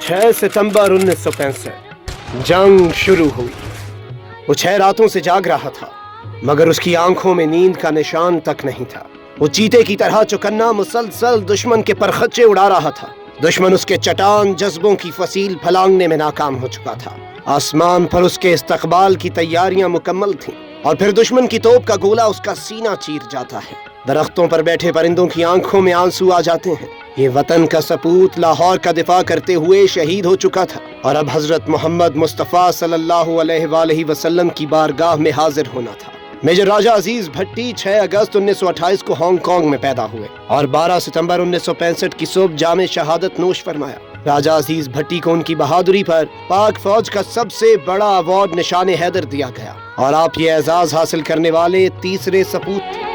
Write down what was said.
6 सितंबर 1965 जंग शुरू हुई। वो 6 रातों से जाग रहा था, मगर उसकी आंखों में नींद का निशान तक नहीं था। वो चीते की तरह चौकन्ना मुसलसल दुश्मन के परखच्चे उड़ा रहा था। दुश्मन उसके चटान जज्बों की फसील फलांगने में नाकाम हो चुका था। आसमान पर उसके इस्तकबाल की तैयारियां मुकम्मल थीं, और फिर दुश्मन की तोप का गोला उसका सीना चीर जाता है। दरख्तों पर बैठे परिंदों की आंखों में आंसू आ जाते हैं। ये वतन का सपूत लाहौर का दिफा करते हुए शहीद हो चुका था, और अब हजरत मोहम्मद मुस्तफ़ा सल्लल्लाहु अलैहि वसल्लम की बारगाह में हाजिर होना था। मेजर राजा अजीज भट्टी 6 अगस्त 1928 को हांगकांग में पैदा हुए और 12 सितंबर 1965 की सुबह जामे शहादत नोश फरमाया। राजा अजीज भट्टी को उनकी बहादुरी पर पाक फौज का सबसे बड़ा अवार्ड निशान हैदर दिया गया, और आप ये एजाज हासिल करने वाले तीसरे सपूत थे।